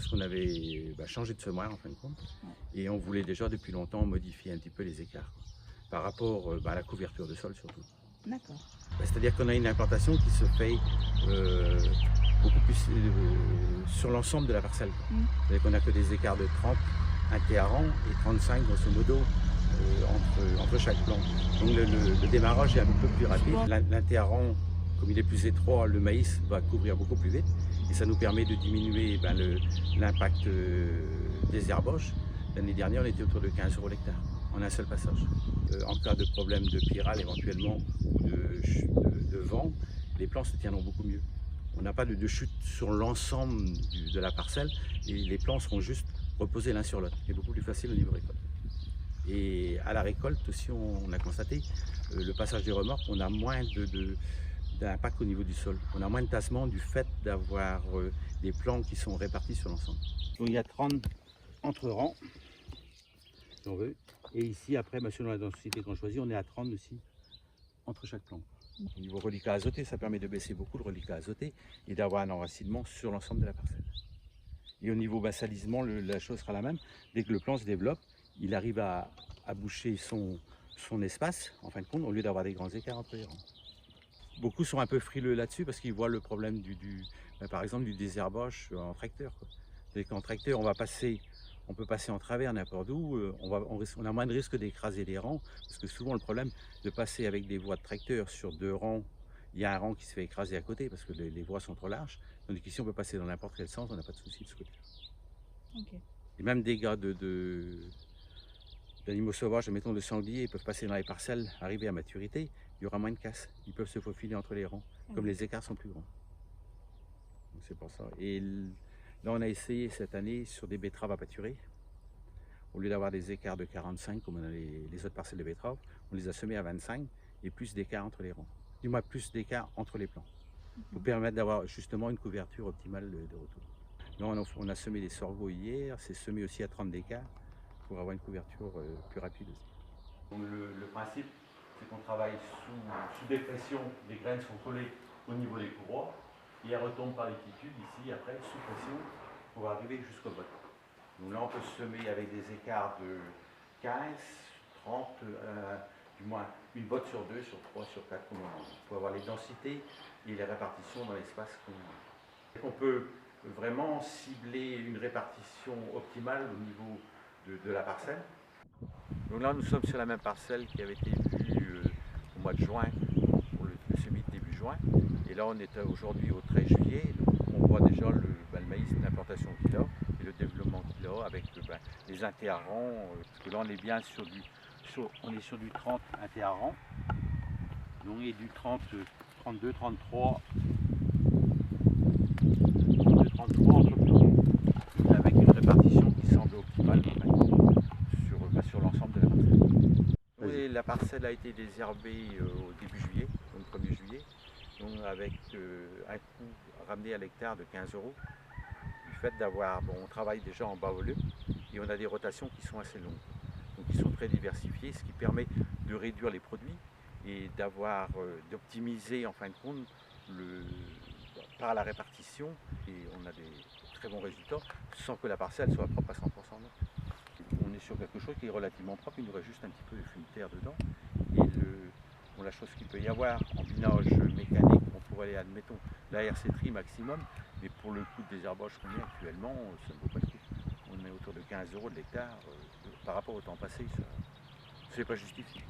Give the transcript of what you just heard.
parce qu'on avait changé de semoir en fin de compte. Et on voulait déjà depuis longtemps modifier un petit peu les écarts, quoi, par rapport à la couverture de sol surtout. D'accord. C'est-à-dire qu'on a une implantation qui se fait beaucoup plus sur l'ensemble de la parcelle. C'est-à-dire qu'on n'a que des écarts de 30 interrants et 35 grosso modo entre chaque plant. Donc le démarrage est un peu plus rapide. L'interrang, comme il est plus étroit, le maïs va couvrir beaucoup plus vite et ça nous permet de diminuer l'impact des herboches. L'année dernière, on était autour de 15 € l'hectare en un seul passage. En cas de problème de pyrale éventuellement ou de vent, les plants se tiendront beaucoup mieux. On n'a pas de chute sur l'ensemble de la parcelle et les plants seront juste reposés l'un sur l'autre. C'est beaucoup plus facile au niveau récolte. Et à la récolte aussi, on a constaté, le passage des remorques, on a moins d'impact au niveau du sol. On a moins de tassement du fait d'avoir des plants qui sont répartis sur l'ensemble. Donc il y a 30 entre-rangs, si on veut. Et ici, après, selon la densité qu'on choisit, on est à 30 aussi entre chaque plant. Au niveau reliquat azoté, ça permet de baisser beaucoup le reliquat azoté et d'avoir un enracinement sur l'ensemble de la parcelle. Et au niveau salisement, la chose sera la même. Dès que le plant se développe, il arrive à boucher son espace, en fin de compte, au lieu d'avoir des grands écarts entre les rangs. Beaucoup sont un peu frileux là-dessus parce qu'ils voient le problème par exemple, du désherbage en tracteur. C'est-à-dire qu'en tracteur, on peut passer en travers n'importe où, on a moins de risque d'écraser les rangs, parce que souvent le problème de passer avec des voies de tracteur sur 2 rangs, il y a un rang qui se fait écraser à côté parce que les voies sont trop larges, tandis qu'ici on peut passer dans n'importe quel sens, on n'a pas de souci de ce côté-là. Okay. Et même des gars d'animaux sauvages, mettons de sangliers, peuvent passer dans les parcelles, arriver à maturité, il y aura moins de casse, ils peuvent se faufiler entre les rangs, comme les écarts sont plus grands. C'est pour ça. Et là, on a essayé cette année sur des betteraves à pâturer. Au lieu d'avoir des écarts de 45 comme on a les autres parcelles de betteraves, on les a semés à 25 et plus d'écart entre les rangs. Du moins plus d'écart entre les plants, pour permettre d'avoir justement une couverture optimale de retour. Là, on a semé des sorgho hier, c'est semé aussi à 30 d'écart pour avoir une couverture plus rapide aussi. Donc le principe, c'est qu'on travaille sous dépression, les graines sont collées au niveau des courroies. Et elle retombe par l'étitude ici, après, sous pression, pour arriver jusqu'au botte. Donc là, on peut semer avec des écarts de 15, 30, du moins une botte sur 2, sur 3, sur 4, comme on dit, pour avoir les densités et les répartitions dans l'espace qu'on a. On peut vraiment cibler une répartition optimale au niveau de la parcelle. Donc là, nous sommes sur la même parcelle qui avait été vue au mois de juin, pour le semis de début juin. Et là, on est aujourd'hui au 13 juillet, donc on voit déjà le maïs, l'implantation qu'il a et le développement qu'il a avec les interrangs. Parce que là, on est bien sur du 30 interrangs, donc et du 30, 32, 33, 33 entre plants, avec une répartition qui semble optimale sur l'ensemble de la parcelle. Oui, la parcelle a été désherbée au début juillet, donc 1er juillet. Donc avec un coût ramené à l'hectare de 15 € du fait d'avoir, on travaille déjà en bas volume et on a des rotations qui sont assez longues, donc qui sont très diversifiées, ce qui permet de réduire les produits et d'optimiser en fin de compte par la répartition, et on a des très bons résultats sans que la parcelle soit propre à 100%. On est sur quelque chose qui est relativement propre, il y aurait juste un petit peu de fume de terre dedans. Et la chose qu'il peut y avoir en binage mécanique, on pourrait aller, admettons, la RC tri maximum, mais pour le coût de désherbage qu'on est actuellement, ça ne vaut pas le coup. On est autour de 15 € de l'hectare, par rapport au temps passé, ça n'est pas justifié.